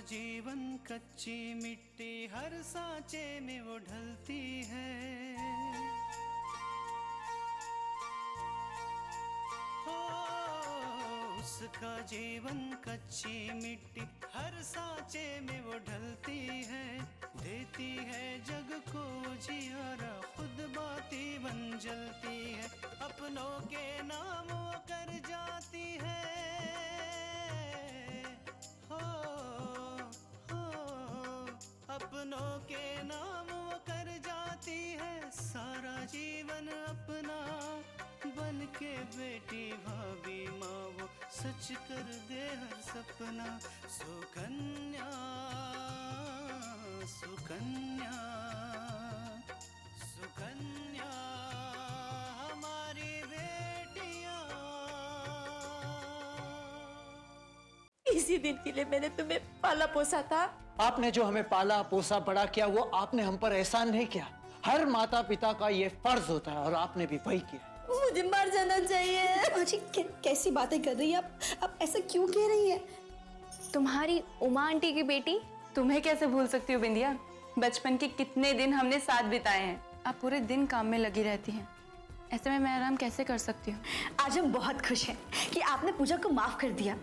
जीवन कच्ची मिट्टी, हर सांचे में वो ढलती है। हो उसका जीवन कच्ची मिट्टी, हर सांचे में वो ढलती है। देती है जग को जियारा, खुद बाती बन जलती है। अपनों के नाम वो कर जाती है। अपनों के नाम वो कर जाती है। सारा जीवन अपना बन के बेटी भाभी माँ वो सच कर दे हर सपना। सुकन्या सुकन्या सुकन्या हमारी बेटियां। इसी दिन के लिए मैंने तुम्हें पाला पोसा था। आपने जो हमें पाला पोसा बड़ा किया वो आपने हम पर एहसान नहीं किया। हर माता पिता का ये फर्ज होता है और आपने भी वही किया। मुझे मर जाना चाहिए। माजी कैसी बातें कर रही है आप ऐसा क्यों कह रही है? तुम्हारी उमा आंटी की बेटी, तुम्हें कैसे भूल सकती हो बिंदिया? बचपन के कितने दिन हमने साथ बिताए हैं। आप पूरे दिन काम में लगी रहती हैं, ऐसे में मैं आराम कैसे कर सकती हूँ? आज हम बहुत खुश हैं कि आपने पूजा को माफ कर दिया,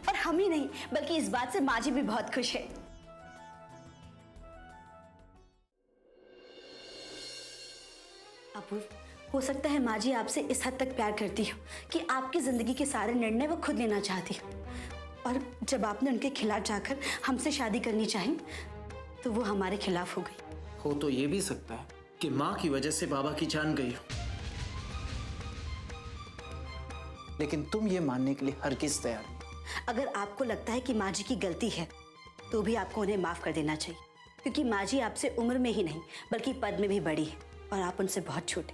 और हम ही नहीं बल्कि इस बात से माजी भी बहुत खुश है। अपूर्व, हो सकता है माजी आपसे इस हद तक प्यार करती हो कि आपकी जिंदगी के सारे निर्णय वो खुद लेना चाहती हो, और जब आपने उनके खिलाफ जाकर हमसे शादी करनी चाही तो वो हमारे खिलाफ हो गई। हो तो ये भी सकता है कि माँ की वजह से बाबा की जान गई हो, लेकिन तुम ये मानने के लिए हरगिज तैयार नहीं। अगर आपको लगता है कि माँ जी की गलती है तो भी आपको उन्हें माफ कर देना चाहिए, क्योंकि माँ जी आपसे उम्र में ही नहीं बल्कि पद में भी बड़ी है और आप उनसे बहुत छोटे।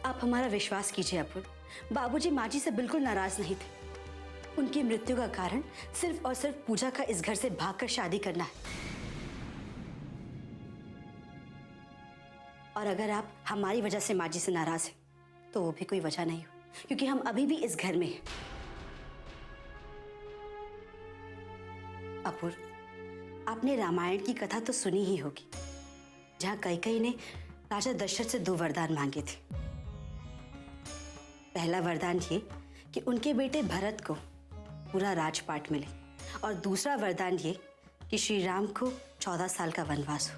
आप हमारा विश्वास कीजिए अपूर्व, बाबूजी माँ जी से बिल्कुल नाराज नहीं थे। उनकी मृत्यु का कारण सिर्फ और सिर्फ पूजा का इस घर से भागकर शादी करना है। और अगर आप हमारी वजह से माँ जी से नाराज हैं तो वो भी कोई वजह नहीं हो, क्योंकि हम अभी भी इस घर में हैं। अपूर्व, आपने रामायण की कथा तो सुनी ही होगी, जहां कैकेयी ने राजा दशरथ से 2 वरदान मांगे थे। पहला वरदान ये कि उनके बेटे भरत को पूरा राजपाट मिले, और दूसरा वरदान ये कि श्री राम को 14 साल का वनवास हो।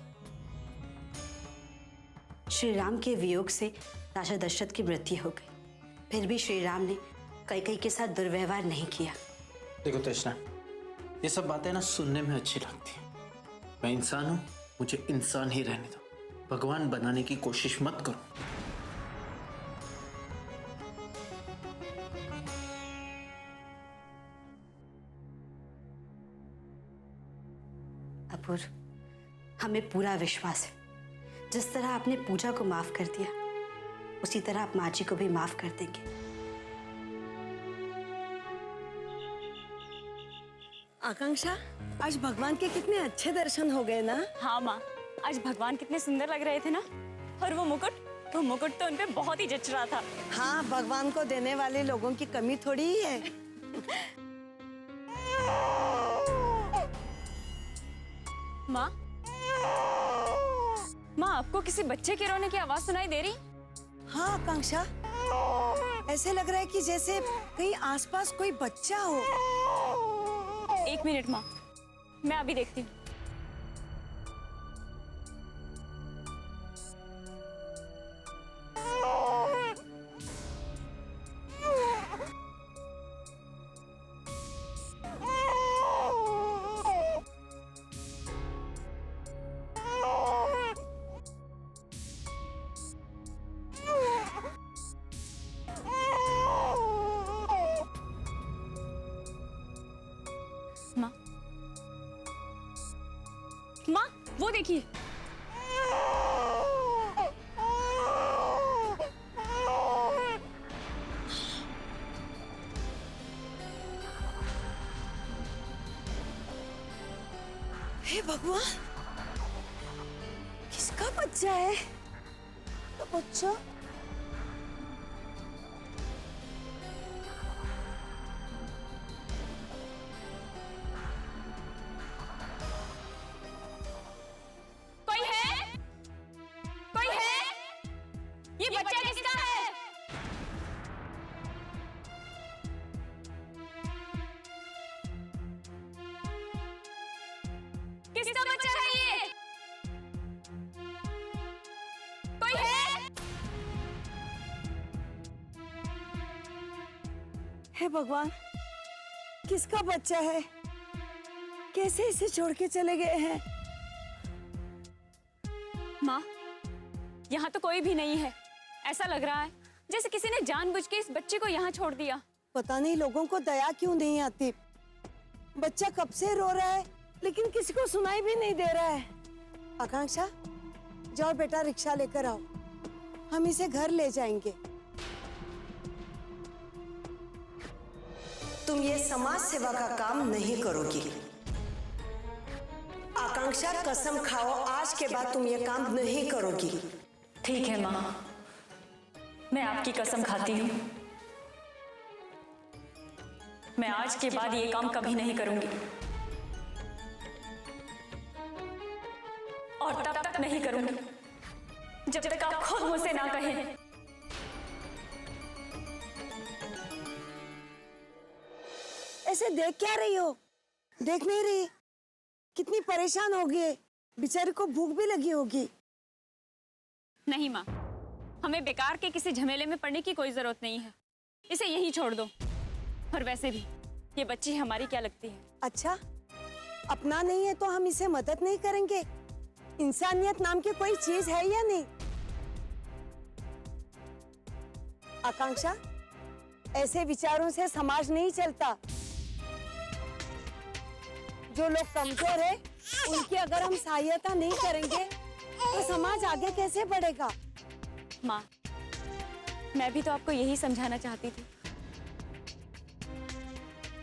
श्री राम के वियोग से राजा दशरथ की मृत्यु हो गई, फिर भी श्री राम ने कैकेयी के साथ दुर्व्यवहार नहीं किया। देखो तृष्णा, ये सब बातें ना सुनने में अच्छी लगती है। मैं इंसान हूं, मुझे इंसान ही रहने दो। भगवान बनाने की कोशिश मत करो। अपूर्व, हमें पूरा विश्वास है जिस तरह आपने पूजा को माफ कर दिया उसी तरह आप माँ जी को भी माफ कर देंगे। आकांक्षा, आज भगवान के कितने अच्छे दर्शन हो गए ना। हाँ माँ, आज भगवान कितने सुंदर लग रहे थे ना। और वो मुकुट तो उनपे बहुत ही जच रहा था। हाँ, भगवान को देने वाले लोगों की कमी थोड़ी ही है। माँ, आपको किसी बच्चे के रोने की आवाज सुनाई दे रही? हाँ आकांक्षा, ऐसे लग रहा है कि जैसे कहीं आसपास कोई बच्चा हो। 1 मिनट माँ, मैं अभी देखती हूँ। माँ, वो देखिए। हे भगवान, किसका बच्चा है? तो बच्चा ये बच्चा किसका है? किसका बच्चा है ये? कोई है? हे भगवान, किसका बच्चा है? कैसे इसे छोड़ के चले गए हैं? माँ, यहाँ तो कोई भी नहीं है। ऐसा लग रहा है जैसे किसी ने जानबूझ के इस बच्चे को यहाँ छोड़ दिया। पता नहीं लोगों को दया क्यों नहीं आती। बच्चा कब से रो रहा है लेकिन किसी को सुनाई भी नहीं दे रहा है। आकांक्षा, जाओ बेटा रिक्शा लेकर आओ, हम इसे घर ले जाएंगे। तुम ये समाज सेवा का काम नहीं करोगी। आकांक्षा, कसम खाओ आज के बाद तुम ये काम नहीं करोगी। ठीक है माँ, मैं आपकी कसम खाती हूँ। मैं आज के बाद ये काम कभी नहीं करूंगी और तब तक नहीं करूंगी जब तक आप खुद मुझसे ना कहें। ऐसे देख क्या रही हो? देख नहीं रही कितनी परेशान हो गई? बेचारी को भूख भी लगी होगी। नहीं माँ, हमें बेकार के किसी झमेले में पड़ने की कोई जरूरत नहीं है। इसे यहीं छोड़ दो। और वैसे भी ये बच्ची हमारी क्या लगती है? अच्छा, अपना नहीं है तो हम इसे मदद नहीं करेंगे? इंसानियत नाम की कोई चीज है या नहीं? आकांक्षा, ऐसे विचारों से समाज नहीं चलता। जो लोग कमजोर है उनकी अगर हम सहायता नहीं करेंगे तो समाज आगे कैसे बढ़ेगा? माँ, मैं भी तो आपको यही समझाना चाहती थी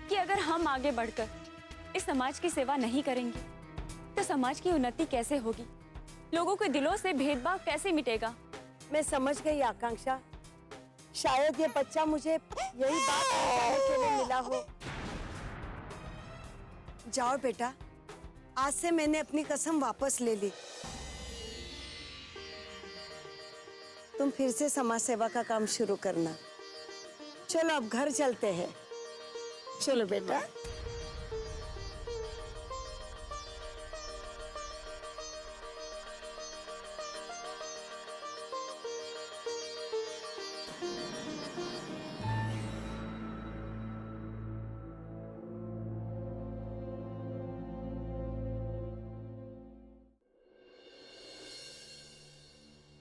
कि अगर हम आगे बढ़कर इस समाज की सेवा नहीं करेंगे तो समाज की उन्नति कैसे होगी? लोगों के दिलों से भेदभाव कैसे मिटेगा? मैं समझ गई आकांक्षा, शायद ये बच्चा मुझे यही बात समझाने के लिए मिला हो। जाओ बेटा, आज से मैंने अपनी कसम वापस ले ली। तुम फिर से समाज सेवा का काम शुरू करना। चलो अब घर चलते हैं। चलो बेटा।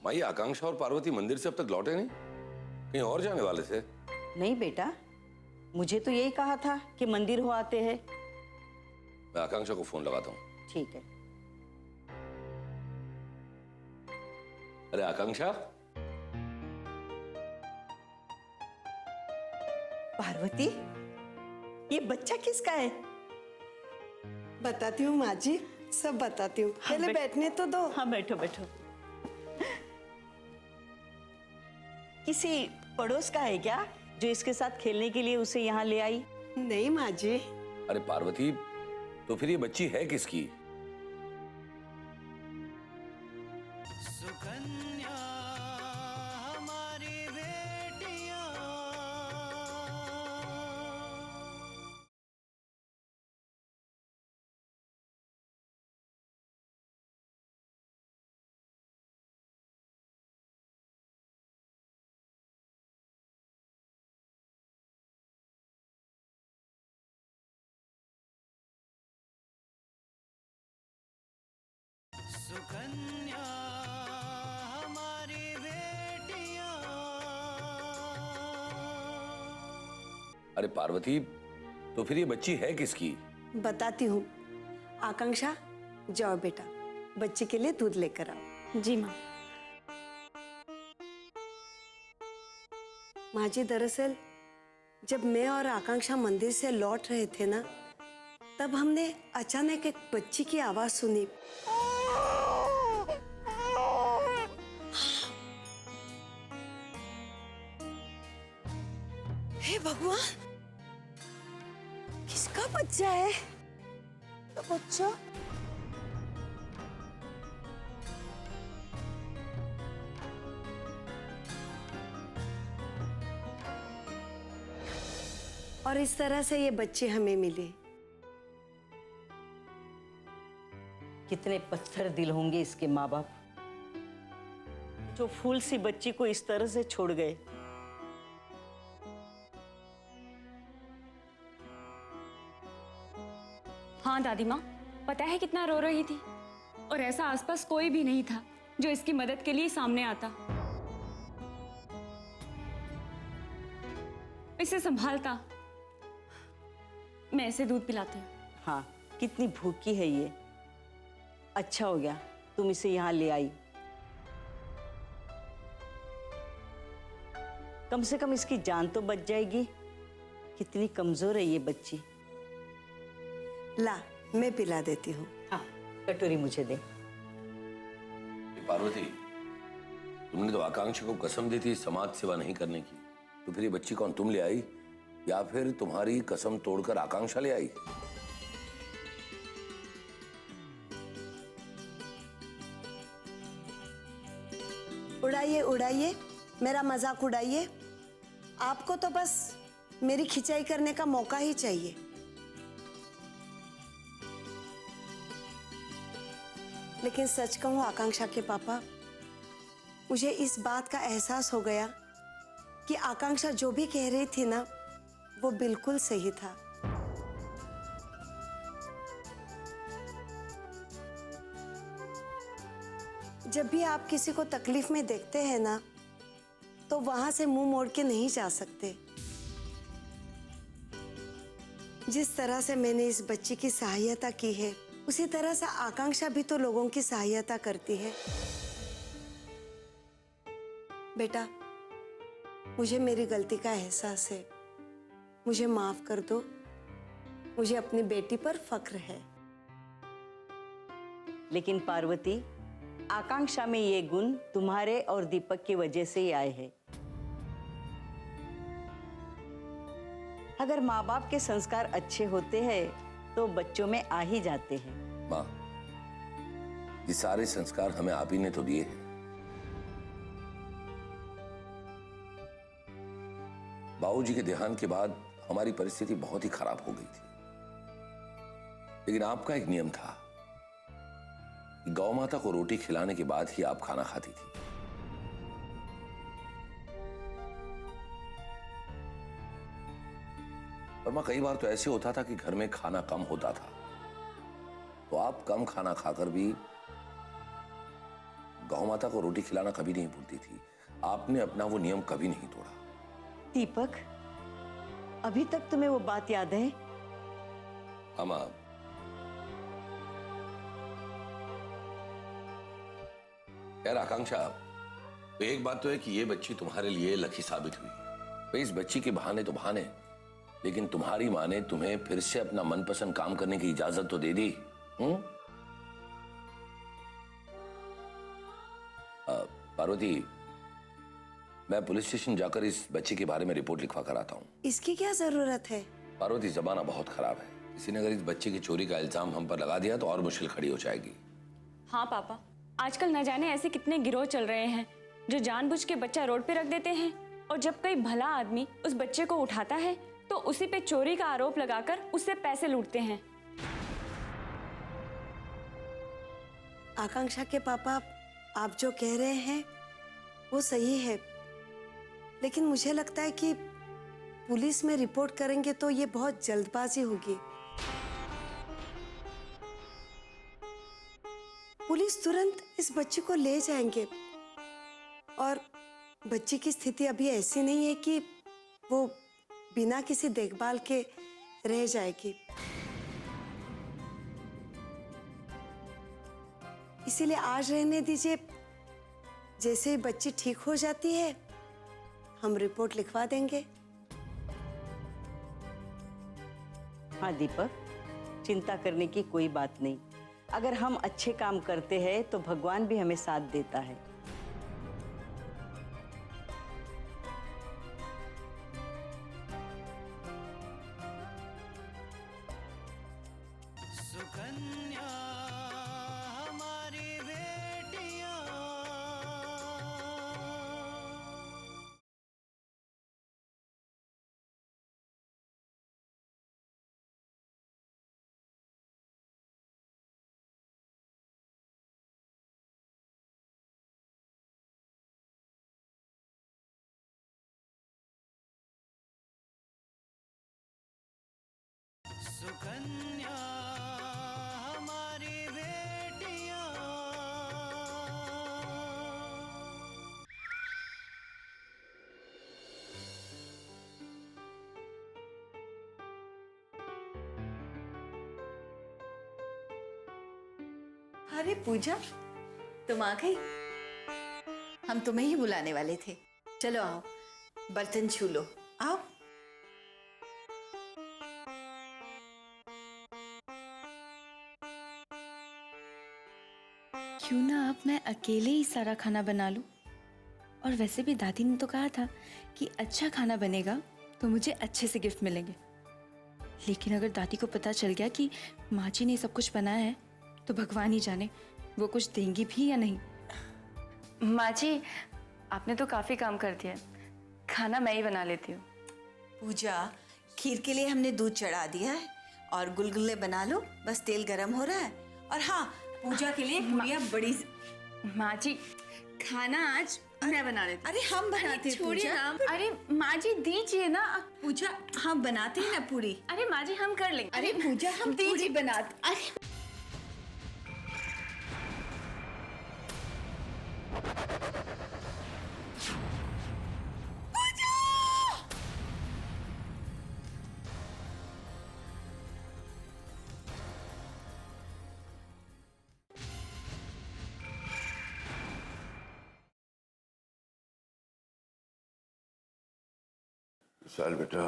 माई, आकांक्षा और पार्वती मंदिर से अब तक लौटे नहीं? कहीं और जाने वाले थे? नहीं बेटा, मुझे तो यही कहा था कि मंदिर हो आते हैं। मैं आकांक्षा को फोन लगाता हूँ। ठीक है। अरे आकांक्षा, पार्वती, ये बच्चा किसका है? बताती हूँ माँ जी, सब बताती हूँ। पहले बैठने तो दो। हाँ बैठो बैठो। किसी पड़ोस का है क्या जो इसके साथ खेलने के लिए उसे यहाँ ले आई? नहीं माँ जी। अरे पार्वती, तो फिर ये बच्ची है किसकी? सुकन्या हमारी बेटियां। सुकन्या हमारी बेटियां। अरे पार्वती, तो फिर ये बच्ची है किसकी? बताती हूँ। आकांक्षा, जाओ बेटा, बच्चे के लिए दूध लेकर आओ। जी माँ। माँ जी, दरअसल जब मैं और आकांक्षा मंदिर से लौट रहे थे ना, तब हमने अचानक एक बच्ची की आवाज सुनी। हे भगवान, किसका बच्चा है? तो बच्चा और इस तरह से ये बच्चे हमें मिले। कितने पत्थर दिल होंगे इसके माँ बाप, जो फूल सी बच्ची को इस तरह से छोड़ गए। हाँ दादी माँ, पता है कितना रो रही थी, और ऐसा आसपास कोई भी नहीं था जो इसकी मदद के लिए सामने आता, इसे संभालता। मैं इसे दूध पिलाती हूँ। हाँ, कितनी भूखी है ये। अच्छा हो गया तुम इसे यहाँ ले आई। कम से कम इसकी जान तो बच जाएगी। कितनी कमजोर है ये बच्ची। ला, मैं पिला देती हूँ। हाँ, कटोरी मुझे दे। पार्वती, तुमने तो आकांक्षा को कसम दी थी समाज सेवा नहीं करने की, तो फिर ये बच्ची कौन तुम ले आई या फिर तुम्हारी कसम तोड़कर आकांक्षा ले आई? उड़ाइए उड़ाइए, मेरा मजाक उड़ाइए। आपको तो बस मेरी खिंचाई करने का मौका ही चाहिए। लेकिन सच कहूं आकांक्षा के पापा, मुझे इस बात का एहसास हो गया कि आकांक्षा जो भी कह रही थी ना, वो बिल्कुल सही था। जब भी आप किसी को तकलीफ में देखते हैं ना, तो वहां से मुंह मोड़ के नहीं जा सकते। जिस तरह से मैंने इस बच्ची की सहायता की है, उसी तरह से आकांक्षा भी तो लोगों की सहायता करती है। बेटा, मुझे मेरी गलती का एहसास है, मुझे माफ कर दो। मुझे अपनी बेटी पर फक्र है। लेकिन पार्वती, आकांक्षा में ये गुण तुम्हारे और दीपक की वजह से ही आए हैं। अगर माँ बाप के संस्कार अच्छे होते हैं तो बच्चों में आ ही जाते हैं। माँ, ये सारे संस्कार हमें आप ही ने तो दिए हैं। बाबूजी के देहांत के बाद हमारी परिस्थिति बहुत ही खराब हो गई थी, लेकिन आपका एक नियम था, गौ माता को रोटी खिलाने के बाद ही आप खाना खाती थी। और मां, कई बार तो ऐसे होता था कि घर में खाना कम होता था, तो आप कम खाना खाकर भी गौ माता को रोटी खिलाना कभी नहीं भूलती थी। आपने अपना वो नियम कभी नहीं तोड़ा। दीपक, अभी तक तुम्हें वो बात याद है? हाँ मां। यार आकांक्षा, तो एक बात तो है कि ये बच्ची तुम्हारे लिए लकी साबित हुई। भाई, इस बच्ची के बहाने तो बहाने, लेकिन तुम्हारी माँ ने तुम्हें फिर से अपना मनपसंद काम करने की इजाजत तो दे दी। पार्वती, मैं पुलिस स्टेशन जाकर इस बच्ची के बारे में रिपोर्ट लिखवा कर आता हूँ। इसकी क्या जरूरत है? पार्वती, जमाना बहुत खराब है, किसी ने अगर इस बच्चे की चोरी का इल्जाम हम पर लगा दिया तो और मुश्किल खड़ी हो जाएगी। हाँ पापा, आजकल न जाने ऐसे कितने गिरोह चल रहे हैं जो जानबूझ के बच्चा रोड पे रख देते हैं, और जब कोई भला आदमी उस बच्चे को उठाता है तो उसी पे चोरी का आरोप लगाकर उससे पैसे लूटते हैं। आकांक्षा के पापा, आप जो कह रहे हैं वो सही है, लेकिन मुझे लगता है कि पुलिस में रिपोर्ट करेंगे तो ये बहुत जल्दबाजी होगी। पुलिस तुरंत इस बच्ची को ले जाएंगे, और बच्ची की स्थिति अभी ऐसी नहीं है कि वो बिना किसी देखभाल के रह जाएगी। इसीलिए आज रहने दीजिए। जैसे ही बच्ची ठीक हो जाती है, हम रिपोर्ट लिखवा देंगे। हाँ दीपक, चिंता करने की कोई बात नहीं। अगर हम अच्छे काम करते हैं तो भगवान भी हमें साथ देता है। सुकन्या हमारी बेटियां। अरे पूजा, तुम आ गई। हम तुम्हें ही बुलाने वाले थे। चलो आओ, बर्तन छू लो, आओ। क्यों ना अब मैं अकेले ही सारा खाना बना लूं। और वैसे भी दादी ने तो कहा था कि अच्छा खाना बनेगा तो मुझे अच्छे से गिफ्ट मिलेंगे। लेकिन अगर दादी को पता चल गया कि माँ जी ने सब कुछ बनाया है तो भगवान ही जाने वो कुछ देंगी भी या नहीं। माँ जी, आपने तो काफ़ी काम कर दिया है, खाना मैं ही बना लेती हूँ। पूजा, खीर के लिए हमने दूध चढ़ा दिया है और गुलगुले बना लो, बस तेल गरम हो रहा है। और हाँ, पूजा के लिए पूरियां बड़ी। माँ जी, खाना आज मैं बना लेती हूँ। अरे हम बनाते हैं छोड़िए पूजा। ना। अरे माँ जी दीजिए ना। पूजा, हम बनाते हैं ना पूरी। अरे माँ जी हम कर लेंगे। अरे पूजा, हम पूरी बनाते। अरे विशाल बेटा,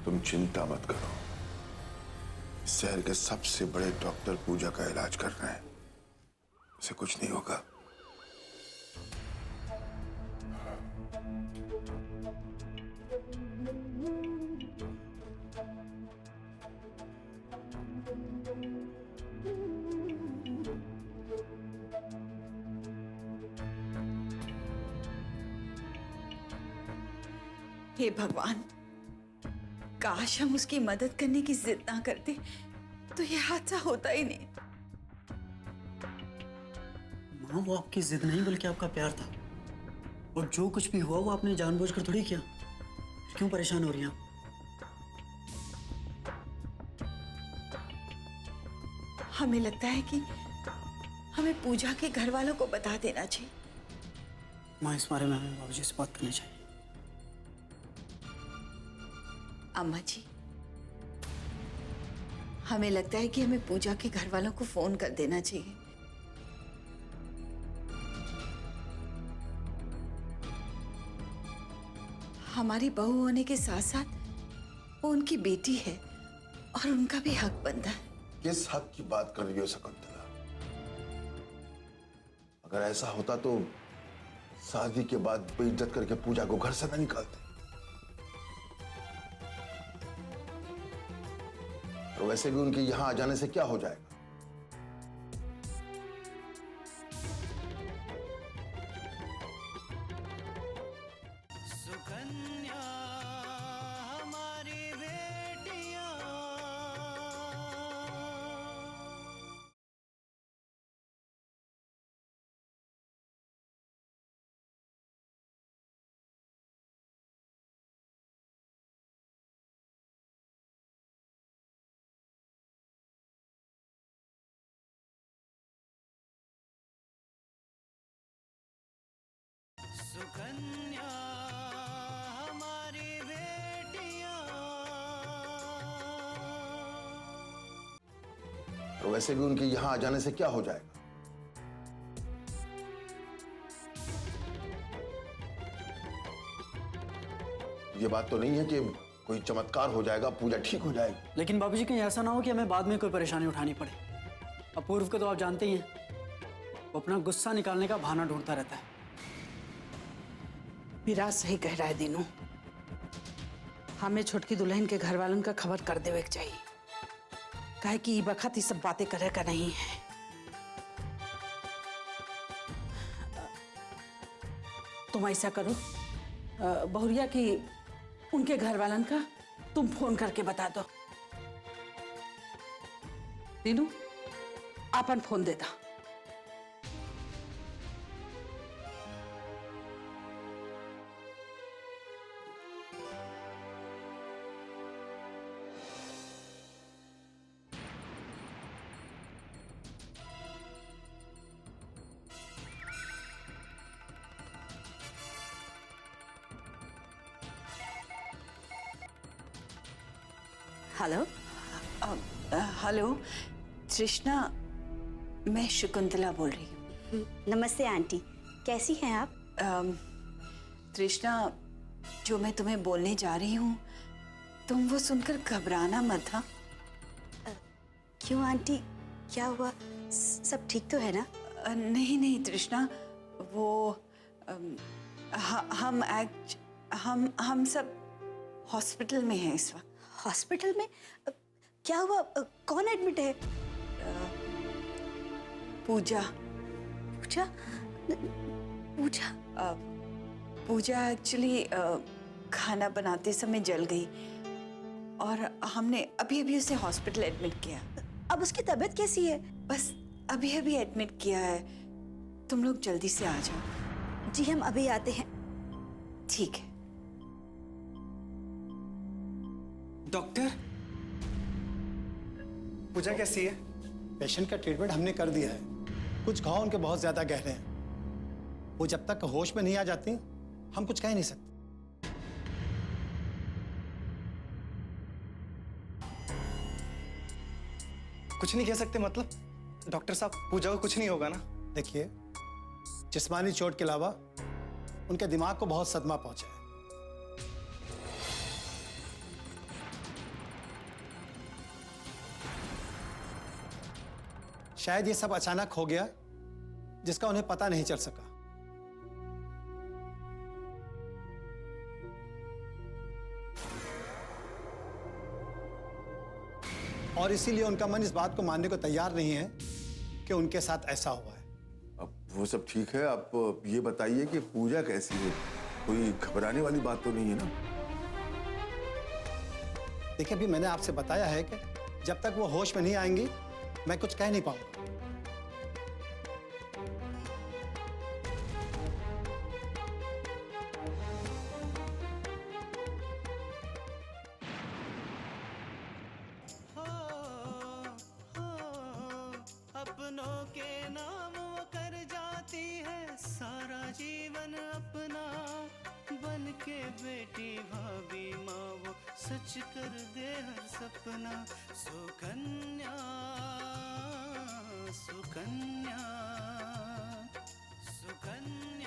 तुम चिंता मत करो। शहर के सबसे बड़े डॉक्टर पूजा का इलाज कर रहे हैं, उसे कुछ नहीं होगा। हे भगवान, काश हम उसकी मदद करने की जिद ना करते तो ये हादसा होता ही नहीं। माँ, वो आपकी जिद नहीं बल्कि आपका प्यार था। और जो कुछ भी हुआ वो आपने जानबूझकर थोड़ी किया। क्यों परेशान हो रही हैं आप? हमें लगता है कि हमें पूजा के घर वालों को बता देना चाहिए। माँ, इस बारे में हमें बाबूजी से बात करनी चाहिए। अम्मा जी, हमें लगता है कि हमें पूजा के घर वालों को फोन कर देना चाहिए। हमारी बहू होने के साथ साथ वो उनकी बेटी है और उनका भी हक बनता है। किस हक की बात कर रही हो शकुंतला? अगर ऐसा होता तो शादी के बाद बेइज्जत करके पूजा को घर से न निकालते। तो वैसे भी उनके यहां आ जाने से क्या हो जाएगा? सुकन्या हमारी बेटियां। सुकन्या हमारी बेटियां। तो वैसे भी उनके यहां आ जाने से क्या हो जाएगा? ये बात तो नहीं है कि कोई चमत्कार हो जाएगा, पूजा ठीक हो जाएगी। लेकिन बाबूजी, कहीं ऐसा ना हो कि हमें बाद में कोई परेशानी उठानी पड़े। अपूर्व को तो आप जानते ही हैं, वो अपना गुस्सा निकालने का बहाना ढूंढता रहता है। विराज सही कह रहा है दीनू। हमें छोटकी दुल्हन के घर वालों का खबर कर देवे के चाहिए, काहे कि ई बखत ये सब बातें करे का नहीं है। तुम ऐसा करो, बहुरिया की उनके घर वालन का तुम फोन करके बता दो। दीनू, अपन फोन देता। हेलो। हेलो तृष्णा, मैं शकुंतला बोल रही हूँ। नमस्ते आंटी, कैसी हैं आप? तृष्णा, जो मैं तुम्हें बोलने जा रही हूँ तुम वो सुनकर घबराना मत। हाँ? क्यों आंटी, क्या हुआ? सब ठीक तो है ना? नहीं नहीं तृष्णा, वो हम सब हॉस्पिटल में हैं इस वक्त। हॉस्पिटल में? क्या हुआ? कौन एडमिट है? पूजा। पूजा? पूजा? पूजा एक्चुअली खाना बनाते समय जल गई और हमने अभी अभी उसे हॉस्पिटल एडमिट किया। अब उसकी तबीयत कैसी है? बस अभी अभी एडमिट किया है। तुम लोग जल्दी से आ जाओ। जी हम अभी आते हैं। ठीक है। डॉक्टर, पूजा कैसी है? पेशेंट का ट्रीटमेंट हमने कर दिया है। कुछ घाव उनके बहुत ज्यादा गहरे हैं। वो जब तक होश में नहीं आ जाती हम कुछ कह नहीं सकते। कुछ नहीं कह सकते मतलब? डॉक्टर साहब, पूजा को कुछ नहीं होगा ना? देखिए, जिस्मानी चोट के अलावा उनके दिमाग को बहुत सदमा पहुंचा है। शायद ये सब अचानक हो गया जिसका उन्हें पता नहीं चल सका। और इसीलिए उनका मन इस बात को मानने को तैयार नहीं है कि उनके साथ ऐसा हुआ है। अब वो सब ठीक है, आप ये बताइए कि पूजा कैसी है? कोई घबराने वाली बात तो नहीं है ना? देखिए, अभी मैंने आपसे बताया है कि जब तक वो होश में नहीं आएंगी मैं कुछ कह नहीं पाऊंगा। अपनों के नाम वो कर जाती है सारा जीवन अपना, बन के बेटी भाभी माँ वो सच कर दे हर सपना। सुकन्या सुकन्या सुकन्या।